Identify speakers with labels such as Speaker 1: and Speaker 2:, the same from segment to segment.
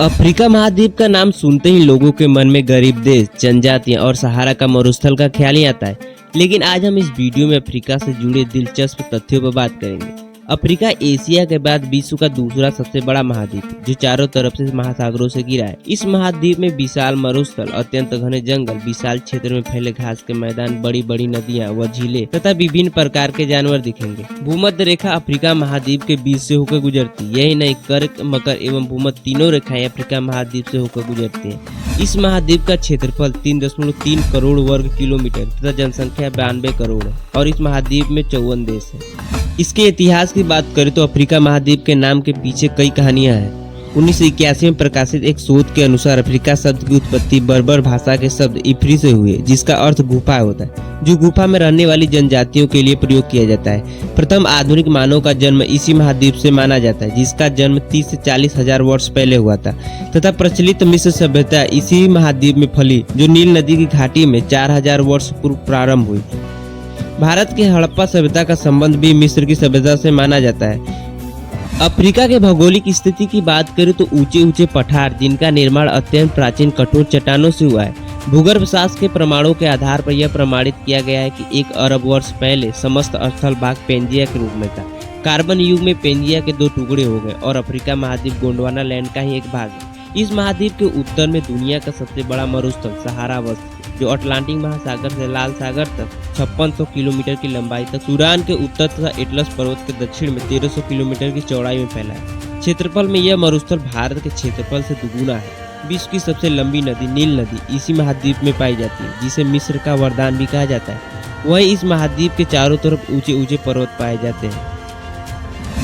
Speaker 1: Africa महाद्वीप का नाम सुनते ही लोगों के मन में गरीब देश, जनजातियां और सहारा का मरुस्थल का ख्याल ही आता है। लेकिन आज हम इस वीडियो में अफ्रीका से जुड़े दिलचस्प तथ्यों पर बात करेंगे। अफ्रीका एशिया के बाद विश्व का दूसरा सबसे बड़ा महाद्वीप है, जो चारों तरफ से महासागरों से घिरा है। इस महाद्वीप में विशाल मरुस्थल, अत्यंत घने जंगल, विशाल क्षेत्र में फैले घास के मैदान, बड़ी बड़ी नदियां व झीलें तथा विभिन्न प्रकार के जानवर दिखेंगे। भूमध्य रेखा अफ्रीका महाद्वीप के बीच से होकर गुजरती। यही नहीं, कर्क, मकर एवं भूमध्य तीनों रेखाएं अफ्रीका महाद्वीप से होकर गुजरती हैं। इस महाद्वीप का क्षेत्रफल 3.3 करोड़ वर्ग किलोमीटर तथा जनसंख्या 92 करोड़ है और इस महाद्वीप में 54 देश है। इसके इतिहास की बात करें तो अफ्रीका महाद्वीप के नाम के पीछे कई कहानियां हैं। 1981 में प्रकाशित एक शोध के अनुसार अफ्रीका शब्द की उत्पत्ति बर्बर भाषा के शब्द इफ्री से हुई है, जिसका अर्थ गुफा होता है, जो गुफा में रहने वाली जनजातियों के लिए प्रयोग किया जाता है। प्रथम आधुनिक मानव का जन्म इसी महाद्वीप से माना जाता है, जिसका जन्म 30 से 40 हजार वर्ष पहले हुआ था तथा प्रचलित मिस्र सभ्यता इसी महाद्वीप में फली, जो नील नदी की घाटी में 4000 वर्ष पूर्व प्रारंभ हुई। भारत की हड़प्पा सभ्यता का संबंध भी मिस्र की सभ्यता से माना जाता है। अफ्रीका के भौगोलिक स्थिति की बात करें तो ऊंचे ऊंचे पठार, जिनका निर्माण अत्यंत प्राचीन कठोर चट्टानों से हुआ है। भूगर्भ शास्त्र के प्रमाणों के आधार पर यह प्रमाणित किया गया है कि 1 अरब वर्ष पहले समस्त स्थल भाग पेंजिया के रूप में था। कार्बन युग में पेंजिया के 2 टुकड़े हो गए और अफ्रीका महाद्वीप गोंडवाना लैंड का ही एक भाग है। इस महाद्वीप के उत्तर में दुनिया का सबसे बड़ा मरुस्थल सहारा अवस्थित, जो अटलांटिक महासागर से लाल सागर तक 5600 किलोमीटर की लंबाई तक, सूडान के उत्तर तथा एटलस पर्वत के दक्षिण में 1300 किलोमीटर की चौड़ाई में फैला है। क्षेत्रफल में यह मरुस्थल भारत के क्षेत्रफल से दुगुना है। विश्व की सबसे लंबी नदी नील नदी इसी महाद्वीप में पाई जाती है, जिसे मिस्र का वरदान भी कहा जाता है। वहीं इस महाद्वीप के चारों तरफ ऊंचे ऊंचे पर्वत पाए जाते हैं।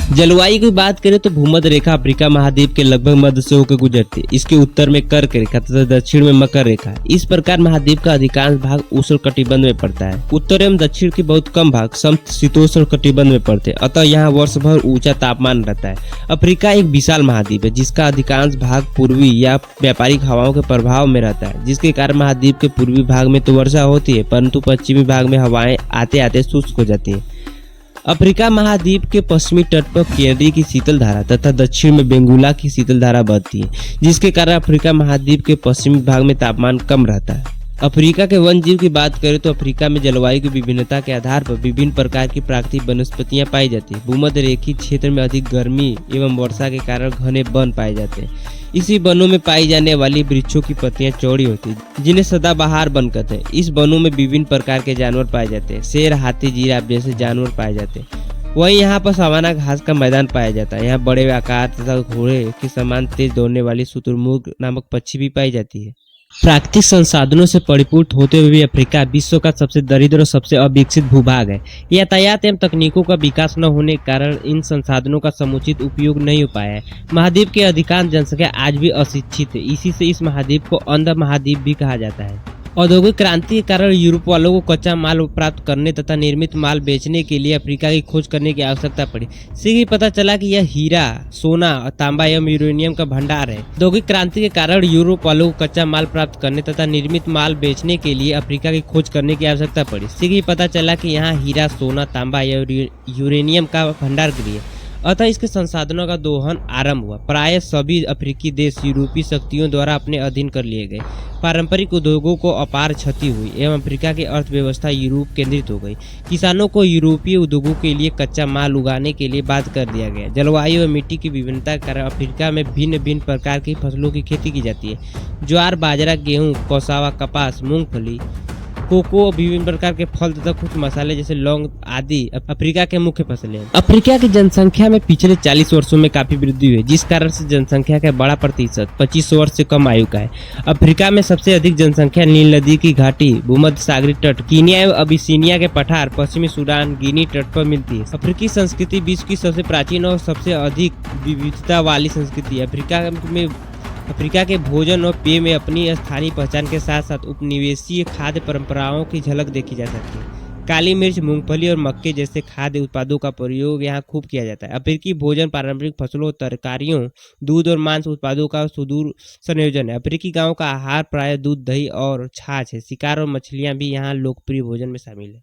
Speaker 1: जलवायु की बात करें तो भूमध्य रेखा अफ्रीका महाद्वीप के लगभग मध्य से होकर गुजरती है। इसके उत्तर में कर्क रेखा तथा दक्षिण में मकर रेखा है। इस प्रकार महाद्वीप का अधिकांश भाग उष्ण कटिबंध में पड़ता है। उत्तर एवं दक्षिण के बहुत कम भाग समशीतोष्ण कटिबंध में पड़ते हैं, अतः यहाँ वर्ष भर ऊंचा तापमान रहता है। अफ्रीका एक विशाल महाद्वीप है, जिसका अधिकांश भाग पूर्वी या व्यापारिक हवाओं के प्रभाव में रहता है, जिसके कारण महाद्वीप के पूर्वी भाग में तो वर्षा होती है, परंतु पश्चिमी भाग में हवाएं आते आते शुष्क हो जाती है। अफ्रीका महाद्वीप के पश्चिमी तट पर केरी की शीतल धारा तथा दक्षिण में बेंगुला की शीतल धारा बहती है, जिसके कारण अफ्रीका महाद्वीप के पश्चिमी भाग में तापमान कम रहता है। अफ्रीका के वन जीव की बात करें तो अफ्रीका में जलवायु की विभिन्नता के आधार पर विभिन्न प्रकार की प्राकृतिक वनस्पतियां पाई जाती है। भूमध्य रेखीय क्षेत्र में अधिक गर्मी एवं वर्षा के कारण घने वन पाए जाते हैं। इसी वनों में पाई जाने वाली वृक्षों की पत्तियां चौड़ी होती हैं, जिन्हें सदाबहार वन कहते हैं। इस वनों में विभिन्न प्रकार के जानवर पाए जाते हैं। शेर, हाथी, जिराफ जैसे जानवर पाए जाते हैं। वहीं यहाँ पर सवाना घास का मैदान पाया जाता है। यहाँ बड़े आकार तथा घोड़े के समान तेज दौड़ने वाली शुतुरमुर्ग नामक पक्षी भी पाई जाती है। प्राकृतिक संसाधनों से परिपूर्ण होते हुए भी अफ्रीका विश्व का सबसे दरिद्र और सबसे अविकसित भूभाग है। यातायात एवं तकनीकों का विकास न होने के कारण इन संसाधनों का समुचित उपयोग नहीं हो पाया है। महाद्वीप की अधिकांश जनसंख्या आज भी अशिक्षित है। इसी से इस महाद्वीप को अंध महाद्वीप भी कहा जाता है। औद्योगिक क्रांति के कारण यूरोप वालों को कच्चा माल प्राप्त करने तथा निर्मित माल बेचने के लिए अफ्रीका की खोज करने की आवश्यकता पड़ी। शीघ्र ही पता चला कि यह हीरा, सोना, तांबा एवं यूरेनियम का भंडार है। औद्योगिक क्रांति के कारण यूरोप वालों को कच्चा माल प्राप्त करने तथा निर्मित माल बेचने के लिए अफ्रीका की खोज करने की आवश्यकता पड़ी। शीघ्र ही पता चला कि यहाँ हीरा, सोना, तांबा या यूरेनियम का भंडार गृह है, अतः इसके संसाधनों का दोहन आरंभ हुआ। प्राय सभी अफ्रीकी देश यूरोपीय शक्तियों द्वारा अपने अधीन कर लिए गए। पारंपरिक उद्योगों को अपार क्षति हुई एवं अफ्रीका की अर्थव्यवस्था यूरोप केंद्रित हो गई। किसानों को यूरोपीय उद्योगों के लिए कच्चा माल उगाने के लिए बाध्य कर दिया गया। जलवायु और मिट्टी की विभिन्नता के कारण अफ्रीका में भिन्न भिन्न प्रकार की फसलों की खेती की जाती है। ज्वार, बाजरा, गेहूँ, कौसावा, कपास, मूंगफली, कोको, विभिन्न प्रकार के फल तथा कुछ मसाले जैसे लौंग आदि अफ्रीका के मुख्य फसलें हैं। अफ्रीका की जनसंख्या में पिछले 40 वर्षों में काफी वृद्धि हुई, जिस कारण से जनसंख्या का बड़ा प्रतिशत 25 वर्ष से कम आयु का है। अफ्रीका में सबसे अधिक जनसंख्या नील नदी की घाटी, भूमध्य सागरीय तट, कीनिया एवं अबिसिनिया के पठार, पश्चिमी सूडान, गिनी तट पर मिलती है। अफ्रीकी संस्कृति विश्व की सबसे प्राचीन और सबसे अधिक विविधता वाली संस्कृति है। अफ्रीका के भोजन और पेय में अपनी स्थानीय पहचान के साथ साथ उपनिवेशीय खाद्य परंपराओं की झलक देखी जा सकती है। काली मिर्च, मूंगफली और मक्के जैसे खाद्य उत्पादों का प्रयोग यहाँ खूब किया जाता है। अफ्रीकी भोजन पारंपरिक फसलों, तरकारियों, दूध और मांस उत्पादों का सुदूर संयोजन है। अफ्रीकी गांवों का आहार प्राय दूध, दही और छाछ है। शिकार और मछलियाँ भी यहाँ लोकप्रिय भोजन में शामिल है।